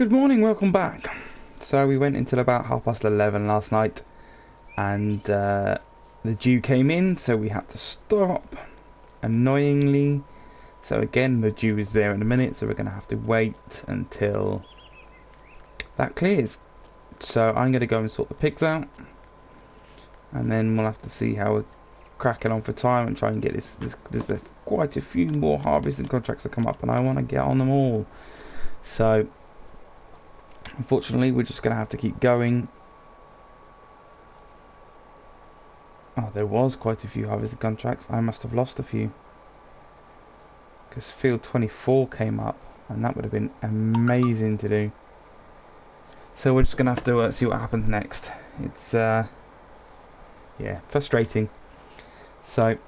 Good morning, welcome back. So we went until about 11:30 last night, and the dew came in, so we had to stop, annoyingly. So again, the dew is there in a minute, so we're going to have to wait until that clears. So I'm going to go and sort the pigs out, and then we'll have to see how we're cracking on for time and try and get this. There's quite a few more harvesting contracts that come up, and I want to get on them all. So unfortunately, we're just going to have to keep going. Oh, there was quite a few harvesting contracts. I must have lost a few, because field 24 came up, and that would have been amazing to do. So we're just going to have to see what happens next. It's yeah, frustrating. So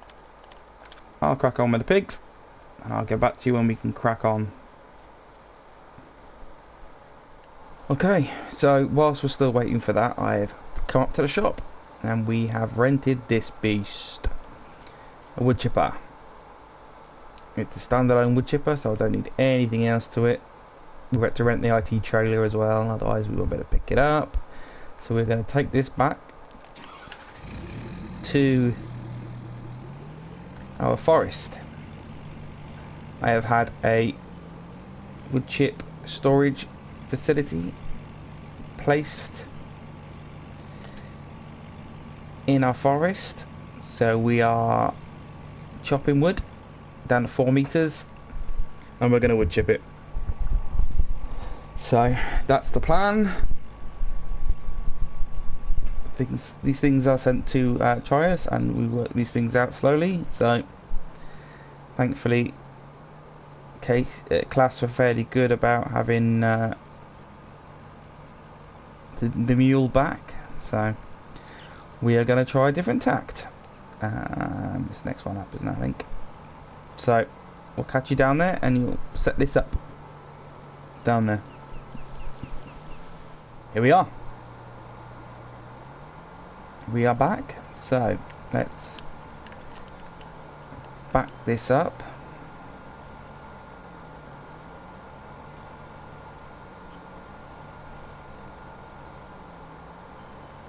I'll crack on with the pigs, and I'll get back to you when we can crack on. Okay, so whilst we're still waiting for that, I've come up to the shop and we have rented this beast, a wood chipper. It's a standalone wood chipper, so I don't need anything else to it. We've got to rent the IT trailer as well, otherwise we won't be able to pick it up. So we're going to take this back to our forest. I have had a wood chip storage facility placed in our forest, so we are chopping wood down to 4 meters and we're going to wood chip it. So that's the plan. These things are sent to Trios, and we work these things out slowly. So thankfully Claas were fairly good about having the mule back, so we are going to try a different tact. This next one up, isn't it, I think. So we'll catch you down there and you'll set this up down there. Here we are. We are back, so let's back this up.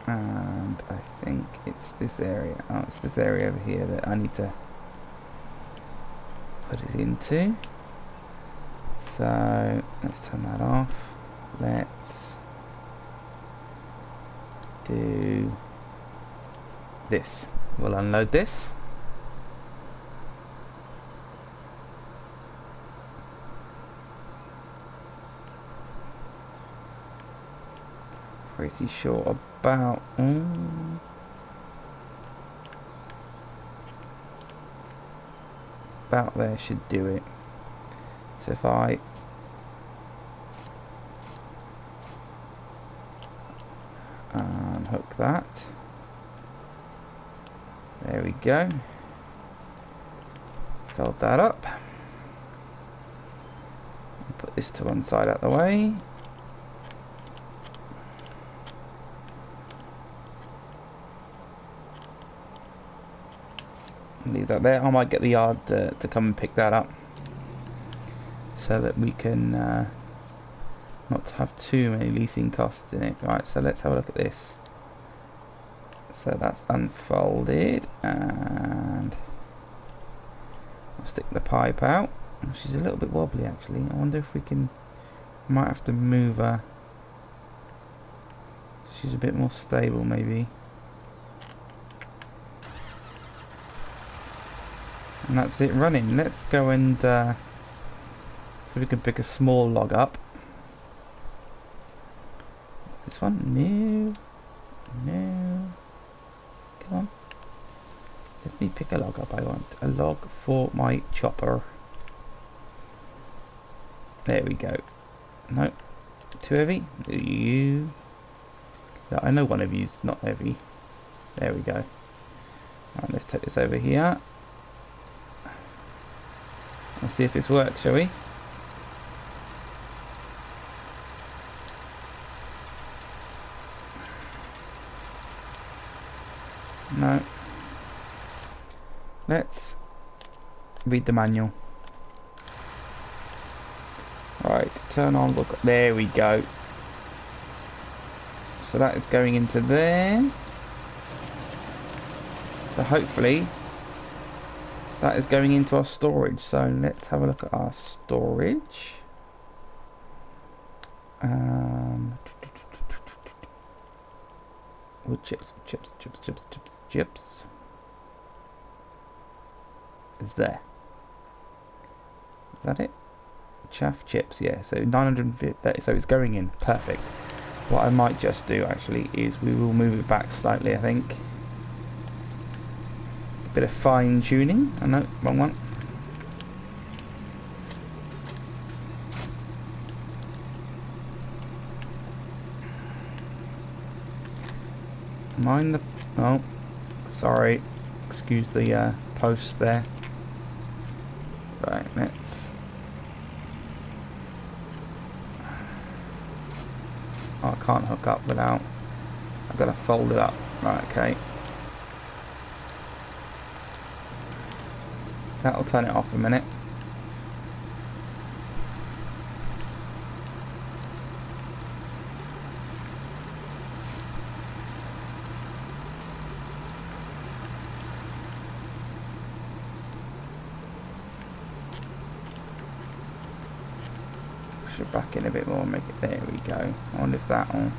And I think it's this area. Oh, it's this area over here that I need to put it into. So let's turn that off. Let's do this. We'll unload this. Pretty sure about there should do it. So if I unhook that, there we go. Filled that up. Put this to one side out the way. Leave that there. I might get the yard to come and pick that up, so that we can not have too many leasing costs in it. Right, so let's have a look at this. So that's unfolded, and I'll stick the pipe out. She's a little bit wobbly actually. I wonder if we can, might have to move her. She's a bit more stable maybe. And that's it running. Let's go and so we can pick a small log up. This one? No. No. Come on. Let me pick a log up. I want a log for my chopper. There we go. No. Too heavy? You. Yeah, I know one of you's not heavy. There we go. Right, let's take this over here. Let's see if this works, shall we? No. Let's read the manual. Right, turn on, look, there we go. So that is going into there. So hopefully that is going into our storage. So let's have a look at our storage. Wood chips. Is there? Is that it? Chaff chips, yeah. So 950. So it's going in. Perfect. What I might just do actually is we will move it back slightly, I think. A bit of fine tuning. Oh no, wrong one. Mind the... Oh, sorry. Excuse the post there. Right, let's... Oh, I can't hook up without... I've got to fold it up. Right, okay. That'll turn it off a minute. Push it back in a bit more, make it... There we go. I wonder if that will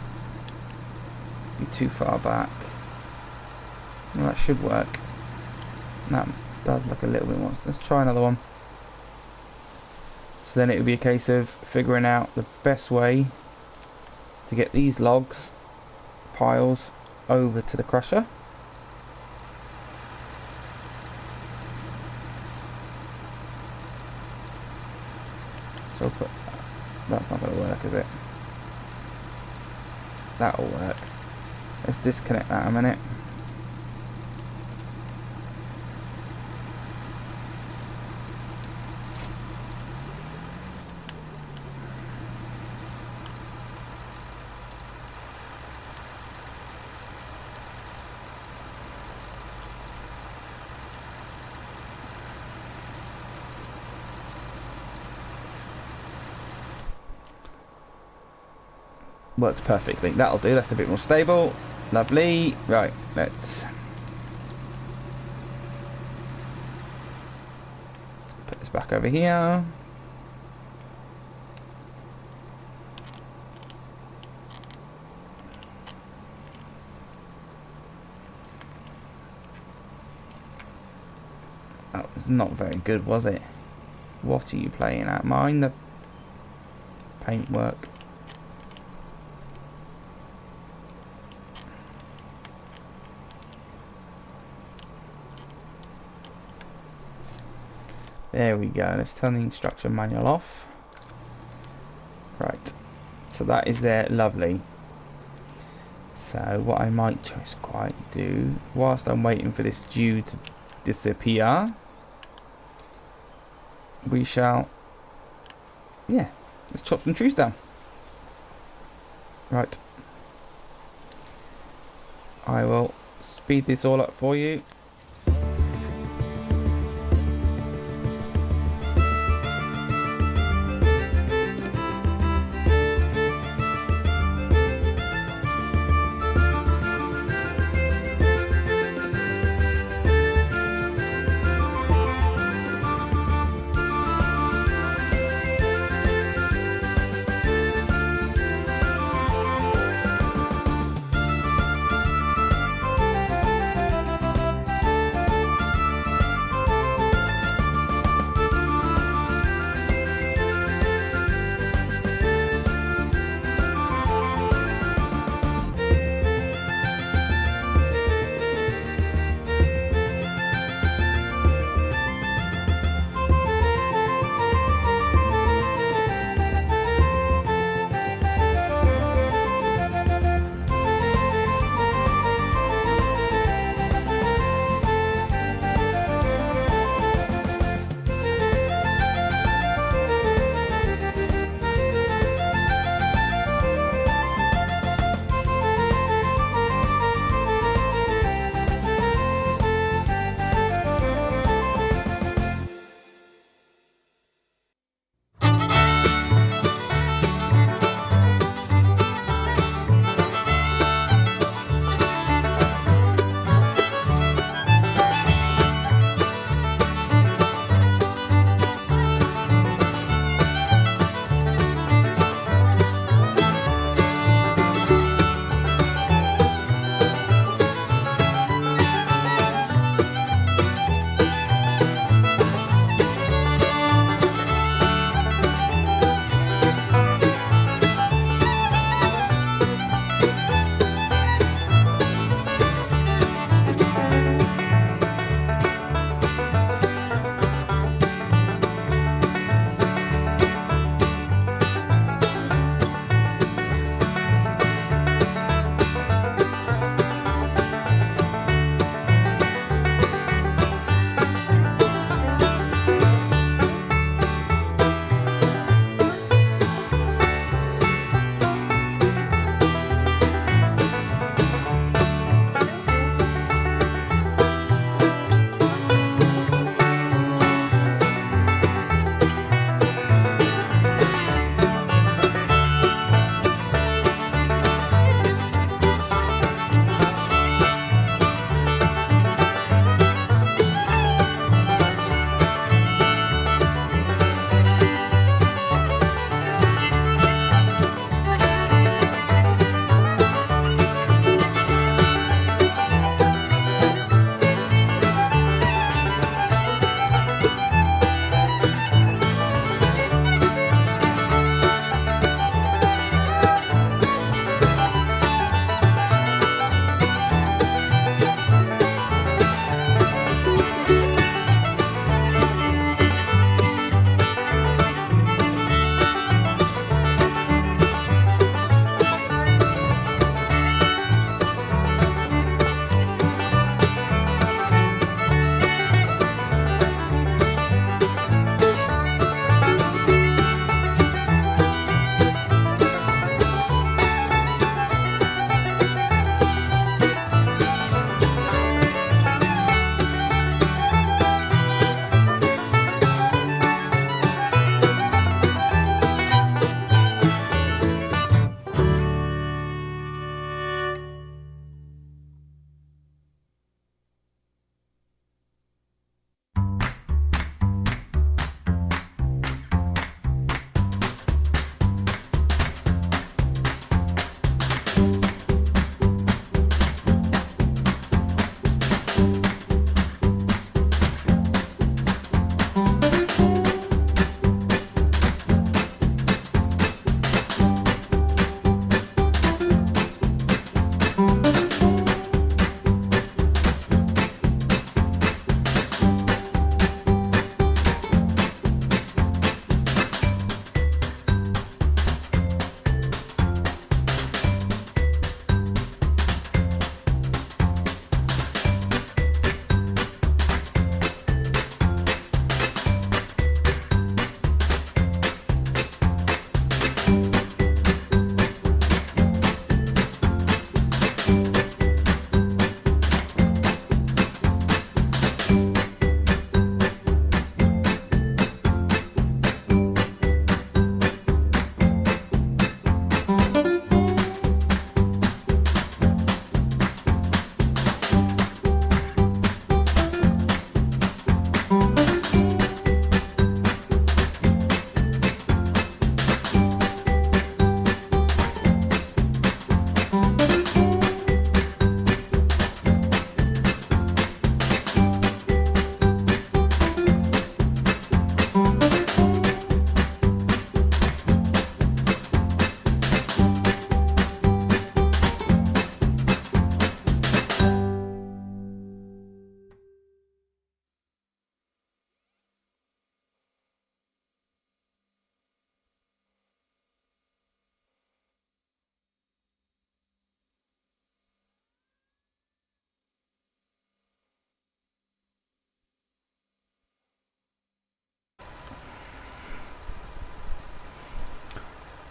be too far back. Well, that should work. That does look a little bit more. Let's try another one. So then it would be a case of figuring out the best way to get these logs piles over to the crusher. So I'll put... That's not going to work, is it? That'll work. Let's disconnect that a minute. Works perfectly. That'll do. That's a bit more stable. Lovely. Right, let's put this back over here. That was not very good, was it? What are you playing at? Mind the paintwork. There we go. Let's turn the instruction manual off. Right. So that is there. Lovely. So what I might just quite do, whilst I'm waiting for this dew to disappear, we shall... Yeah. Let's chop some trees down. Right. I will speed this all up for you.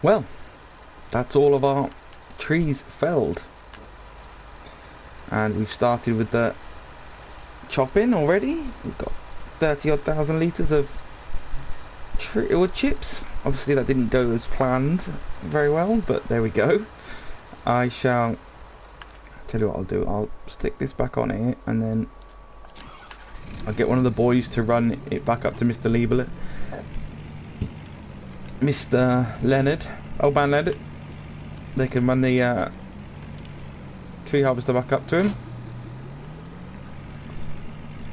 Well, that's all of our trees felled. And we've started with the chopping already. We've got 30 odd thousand litres of wood chips. Obviously that didn't go as planned very well, but there we go. I shall tell you what I'll do. I'll stick this back on here, and then I'll get one of the boys to run it back up to Mr. Liebler. Mr. Leonard, old man Leonard. They can run the tree harvester back up to him.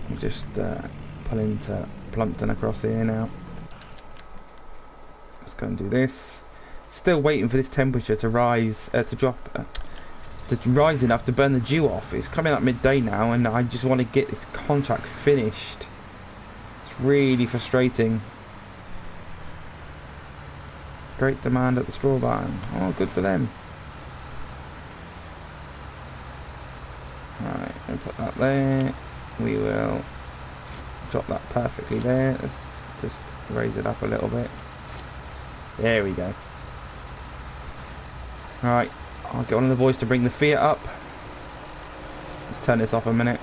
We'll just pull into Plumpton across here now. Let's go and do this. Still waiting for this temperature to rise, to rise enough to burn the dew off. It's coming up midday now, and I just want to get this contract finished. It's really frustrating. Great demand at the straw barn. Oh, good for them. Right, we'll put that there. We will drop that perfectly there. Let's just raise it up a little bit. There we go. Alright, I'll get one of the boys to bring the Fiat up. Let's turn this off a minute.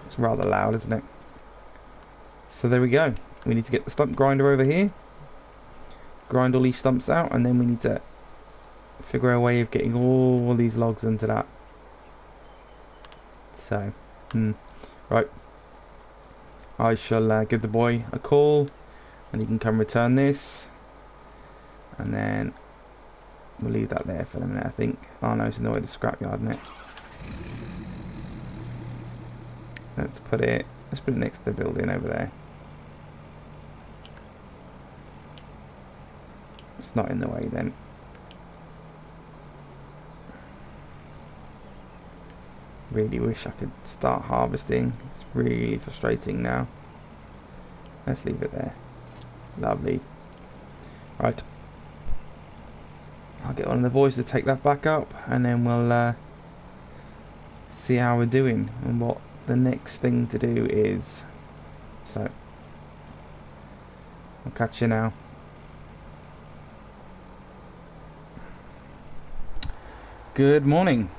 It's rather loud, isn't it? So there we go. We need to get the stump grinder over here. Grind all these stumps out, and then we need to figure a way of getting all these logs into that. So, right. I shall give the boy a call, and he can come return this. And then we'll leave that there for the minute, I think. Oh no, it's in the way of the scrapyard, isn't it? Let's put it next to the building over there. It's not in the way then. Really wish I could start harvesting. It's really frustrating now. Let's leave it there. Lovely. Right. I'll get one of the boys to take that back up, and then we'll see how we're doing and what the next thing to do is. So I'll catch you now. Good morning.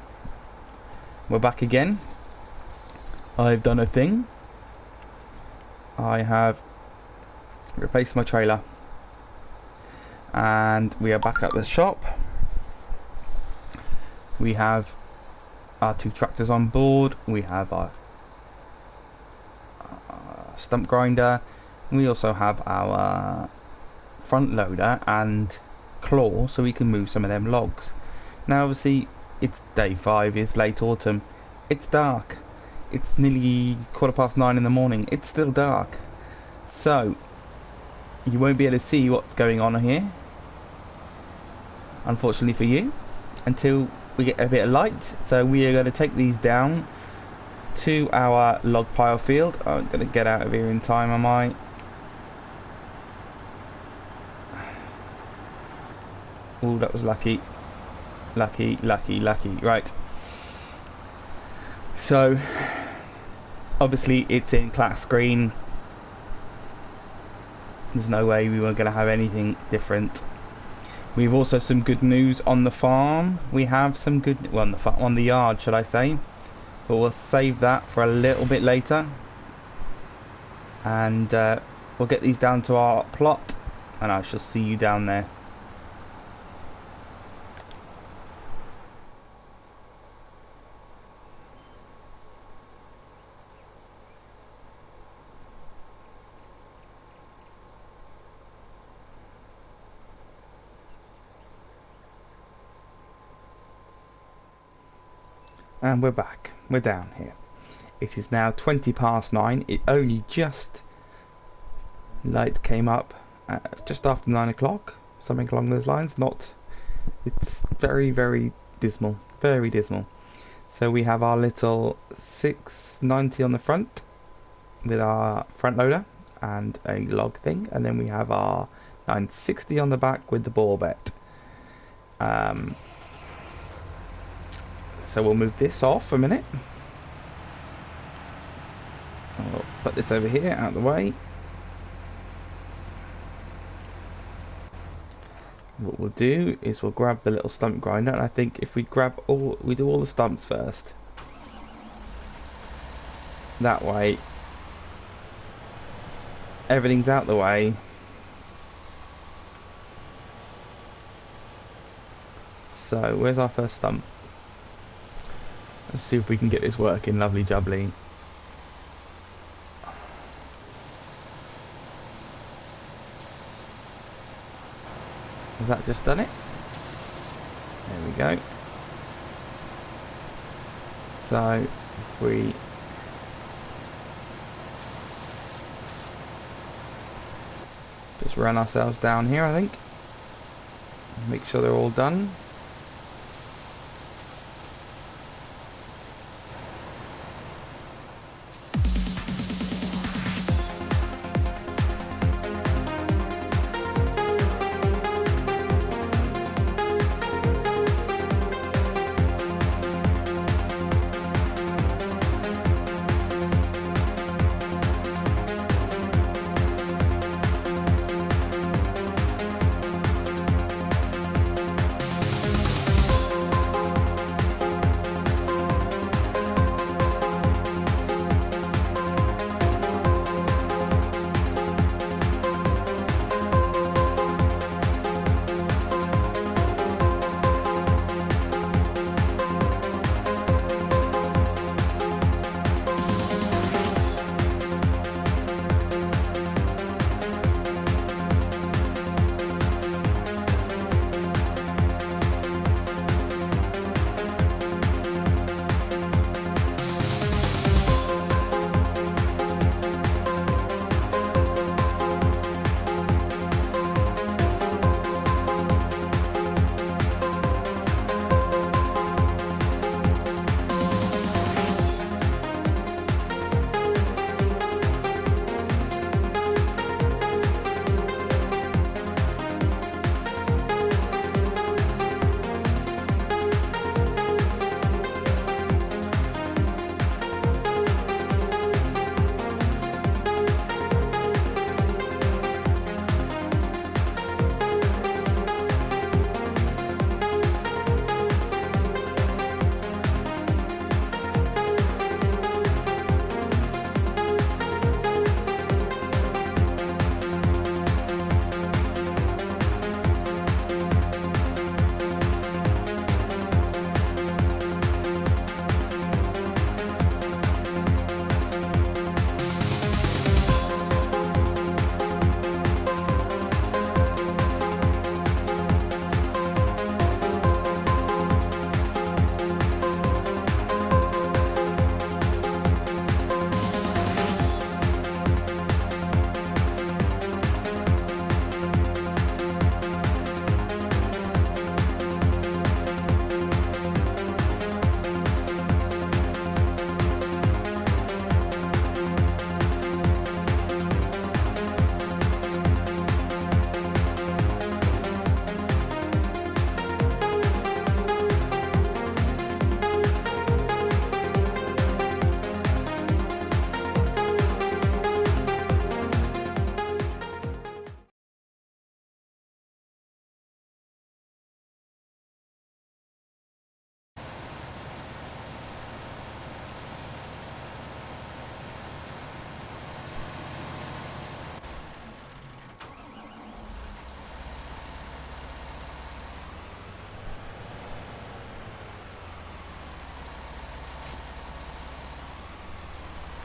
We're back again. I've done a thing. I have replaced my trailer, and we are back at the shop. We have our 2 tractors on board. We have our stump grinder. We also have our front loader and claw, so we can move some of them logs. Now obviously it's day 5, it's late autumn, it's dark, it's nearly 9:15 in the morning, it's still dark, so you won't be able to see what's going on here, unfortunately for you, until we get a bit of light. So we are going to take these down to our log pile field. I'm going to get out of here in time, am I? Oh, that was lucky. Lucky. Right. So, obviously it's in Claas green. There's no way we were going to have anything different. We've also some good news on the farm. We have some good, well, on the yard, should I say? But we'll save that for a little bit later. And we'll get these down to our plot, and I shall see you down there. And we're back. We're down here. It is now 9:20. It only just light came up at just after 9 o'clock, something along those lines. It's very dismal, very dismal. So we have our little 690 on the front with our front loader and a log thing, and then we have our 960 on the back with the ball bet. So we'll move this off a minute. I'll put this over here out of the way. what we'll do is we'll grab the little stump grinder, and I think if we do all the stumps first. That way, everything's out the way. So, where's our first stump? Let's see if we can get this working, lovely jubbly. Has that just done it? There we go. So, if we just run ourselves down here, I think. Make sure they're all done.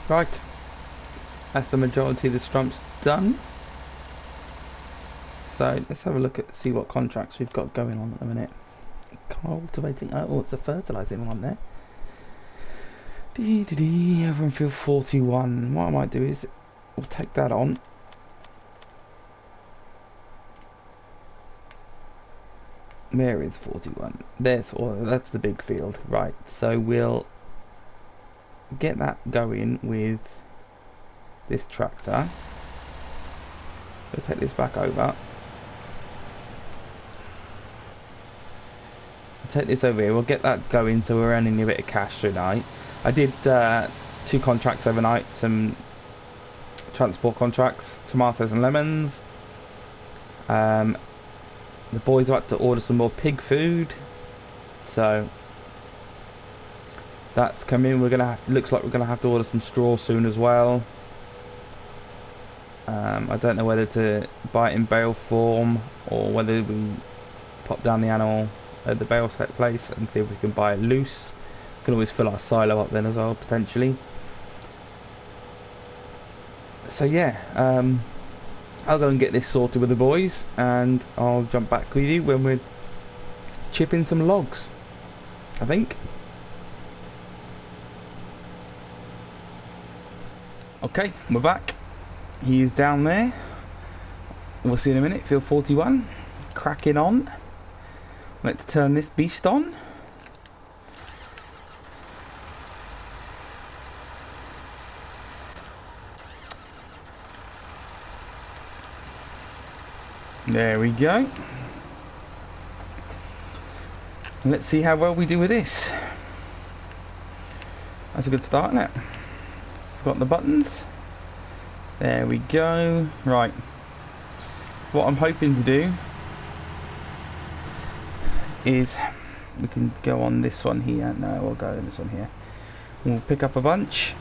Right, that's the majority of the stumps done. So let's have a look at see what contracts we've got going on at the minute. Cultivating. Oh, it's a fertilising one there. Everyone feel 41. What I might do is we'll take that on. Where is 41? That's the big field, right? So we'll get that going with this tractor. We'll take this back over. Take this over here. We'll get that going so we're earning a bit of cash tonight. I did 2 contracts overnight, some transport contracts, tomatoes and lemons. The boys have had to order some more pig food, so that's coming. We're gonna have. Looks like we're gonna have to order some straw soon as well. I don't know whether to buy it in bale form or whether we pop down the animal at the bale set place and see if we can buy it loose. We can always fill our silo up then as well, potentially. So yeah, I'll go and get this sorted with the boys, and I'll jump back with you when we're chipping some logs, I think. Okay, we're back. He is down there. We'll see in a minute. Field 41. Cracking on. Let's turn this beast on. There we go. Let's see how well we do with this. That's a good start, isn't it? Forgot the buttons. There we go. Right. What I'm hoping to do is we can go on this one here. No, we'll go on this one here. We'll pick up a bunch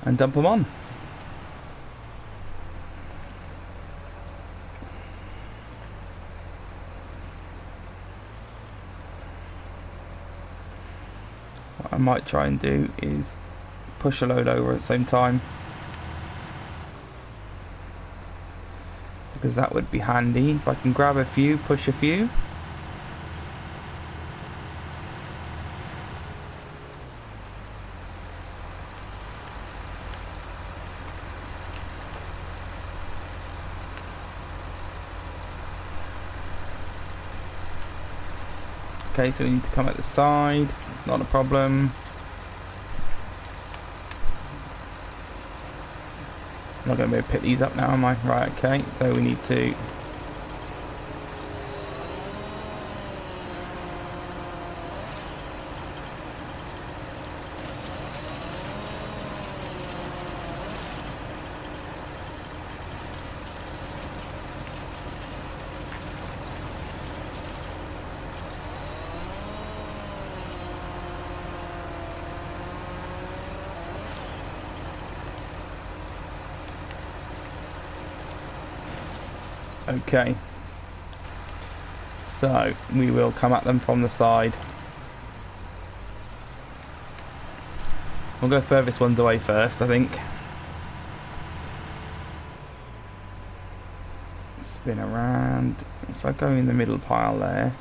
and dump them on. What I might try and do is push a load over at the same time, because that would be handy if I can grab a few, push a few. Okay, so we need to come at the side. It's not a problem. I'm not going to be able to pick these up now, am I? Right, okay, so we need to... Okay, so we will come at them from the side. We'll go furthest ones away first, I think. Spin around. If I go in the middle pile there,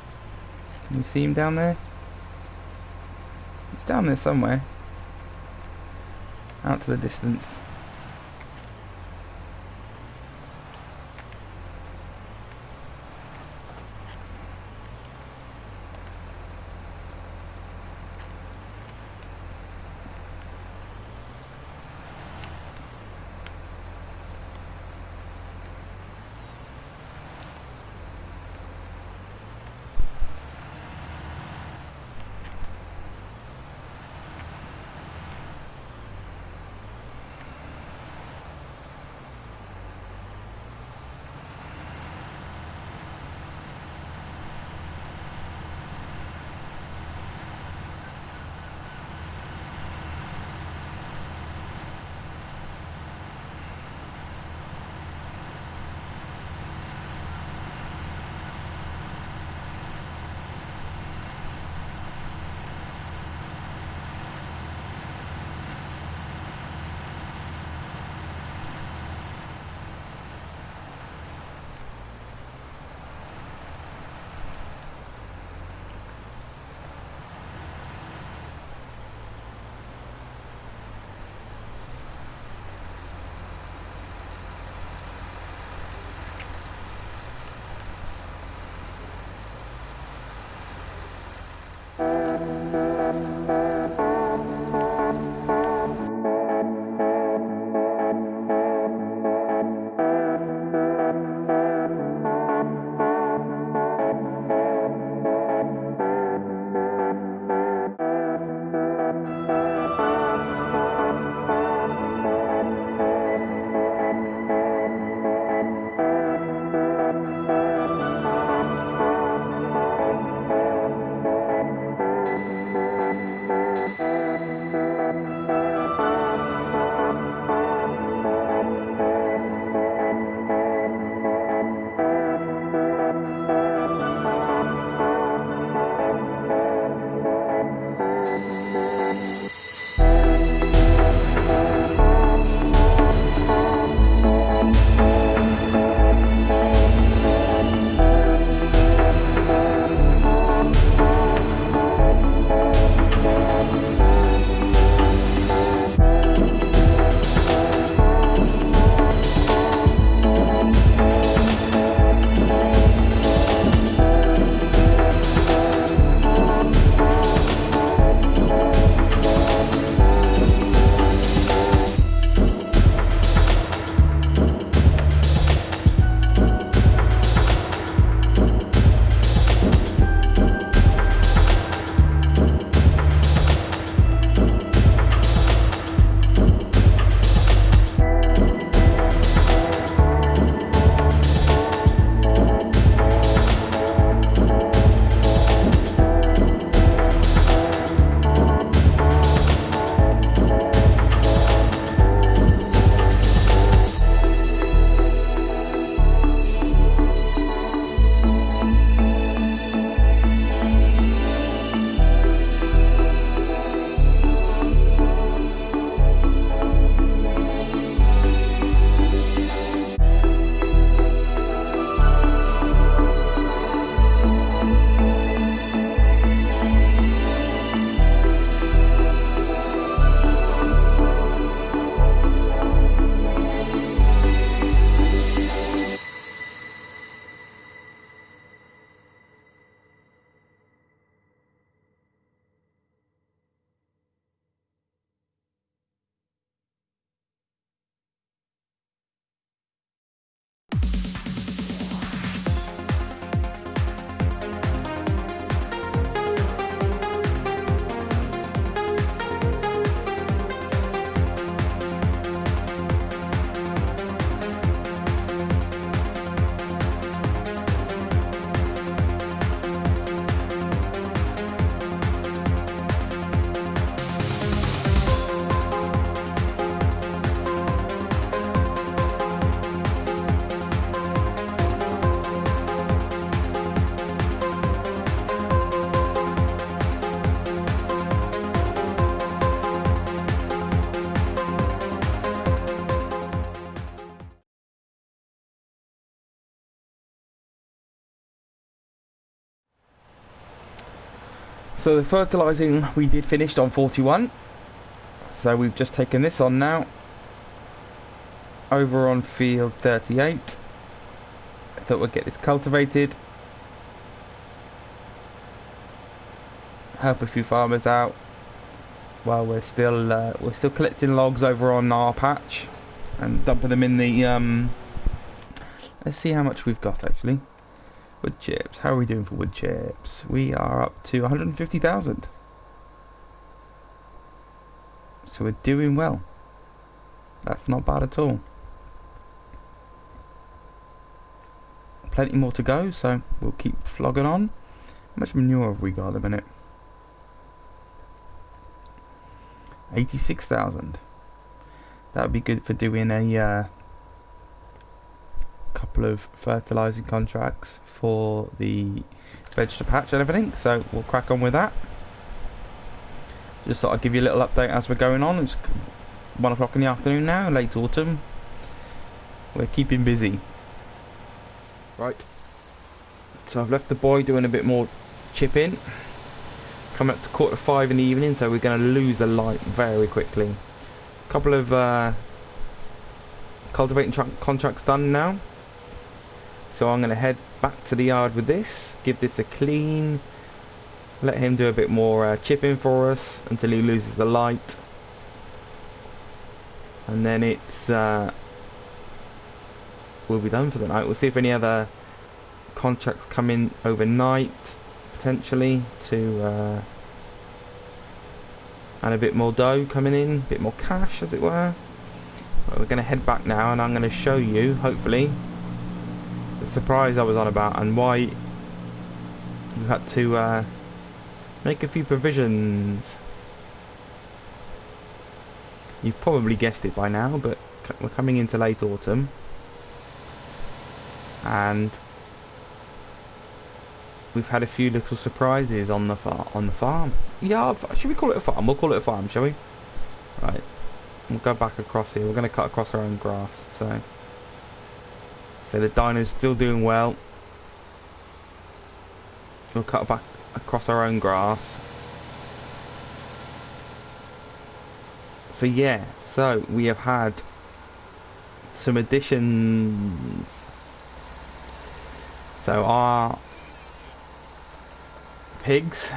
can you see him down there? He's down there somewhere. Out to the distance. So the fertilising we did finished on 41. So we've just taken this on now. Over on field 38. I thought we'd get this cultivated. Help a few farmers out while we're still collecting logs over on our patch and dumping them in the let's see how much we've got actually. Wood chips. How are we doing for wood chips? We are up to 150,000. So we're doing well. That's not bad at all. Plenty more to go, so we'll keep flogging on. How much manure have we got at the minute? 86,000. That would be good for doing a couple of fertilizing contracts for the vegetable patch and everything, so we'll crack on with that. Just thought I'd give you a little update as we're going on. It's 1 o'clock in the afternoon now, late autumn. We're keeping busy. Right, so I've left the boy doing a bit more chipping. Coming up to 4:45 in the evening, so we're going to lose the light very quickly. A couple of cultivating contracts done now. So I'm going to head back to the yard with this, give this a clean, let him do a bit more chipping for us until he loses the light. And then it's we'll be done for the night. We'll see if any other contracts come in overnight, potentially, to and a bit more dough coming in, a bit more cash as it were. But we're going to head back now and I'm going to show you, hopefully, the surprise I was on about and why you had to make a few provisions. You've probably guessed it by now, but we're coming into late autumn and we've had a few little surprises on the farm. Yard, should we call it a farm? We'll call it a farm, shall we? Right, we'll go back across here. We're going to cut across our own grass, so the dino's still doing well. We'll cut back across our own grass. So yeah, so we have had some additions. So our pigs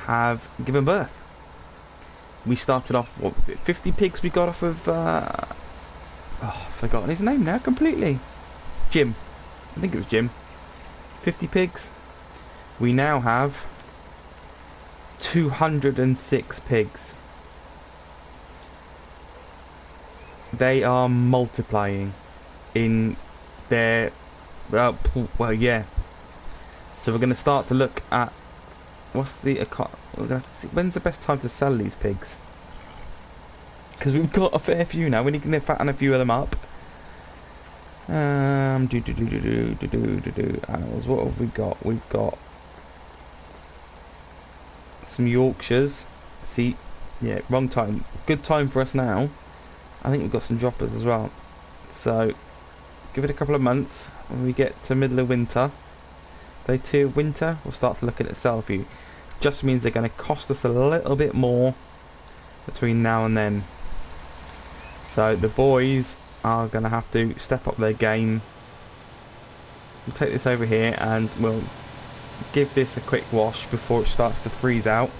have given birth. We started off, what was it, 50 pigs we got off of I've forgotten his name now completely. Jim. I think it was Jim. 50 pigs. We now have 206 pigs. They are multiplying in their well, yeah. So we're going to start to look at what's the we're going to have to see when's the best time to sell these pigs, because we've got a fair few now. We need to fatten a few of them up. Animals. What have we got? We've got some Yorkshires. See, yeah, wrong time. Good time for us now. I think we've got some droppers as well. So give it a couple of months. When we get to middle of winter, day 2 of winter, we'll start to look at it sell a few. Just means they're going to cost us a little bit more between now and then. So the boys are going to have to step up their game. We'll take this over here and we'll give this a quick wash before it starts to freeze out.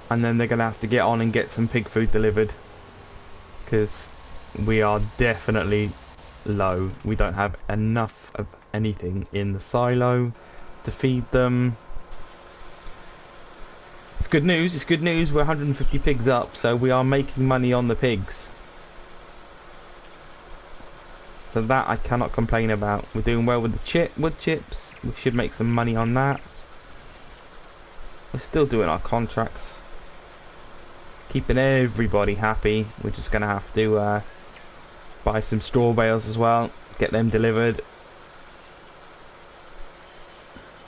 And then they're going to have to get on and get some pig food delivered, because we are definitely low. We don't have enough of anything in the silo to feed them. It's good news, it's good news. We're 150 pigs up, so we are making money on the pigs. So that I cannot complain about. We're doing well with the wood chips. We should make some money on that. We're still doing our contracts, keeping everybody happy. We're just going to have to buy some straw bales as well, get them delivered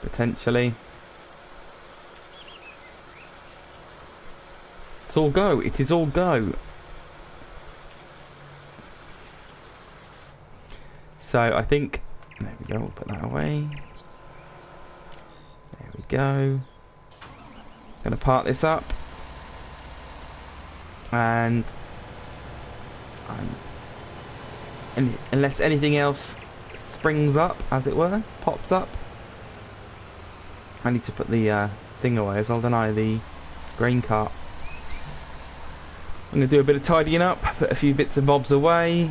potentially. It's all go. It is all go. So I think, there we go, we'll put that away. go. Gonna park this up. And unless anything else springs up, as it were, pops up. I need to put the thing away as well, don't I? The grain cart. I'm going to do a bit of tidying up, put a few bits and bobs away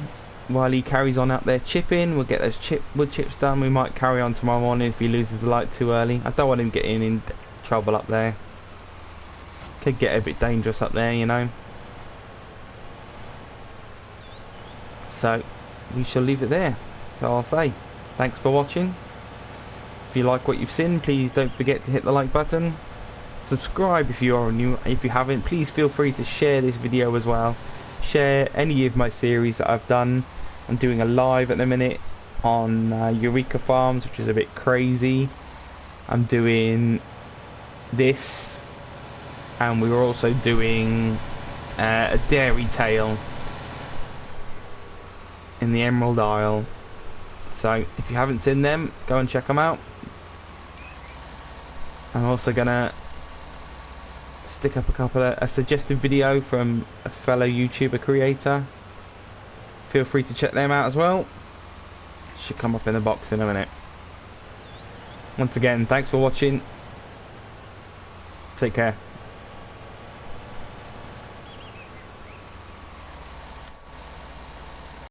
while he carries on out there chipping. We'll get those wood chips done. We might carry on tomorrow morning if he loses the light too early. I don't want him getting in trouble up there. Could get a bit dangerous up there, you know. So we shall leave it there. So I'll say thanks for watching. If you like what you've seen, please don't forget to hit the like button. Subscribe if you are new. If you haven't, please feel free to share this video as well. Share any of my series that I've done. I'm doing a live at the minute on Eureka Farms, which is a bit crazy. I'm doing this, and we were also doing a dairy tale in the Emerald Isle. So if you haven't seen them, go and check them out. I'm also gonna stick up a suggested video from a fellow YouTuber creator. Feel free to check them out as well. Should come up in the box in a minute. Once again, thanks for watching. Take care.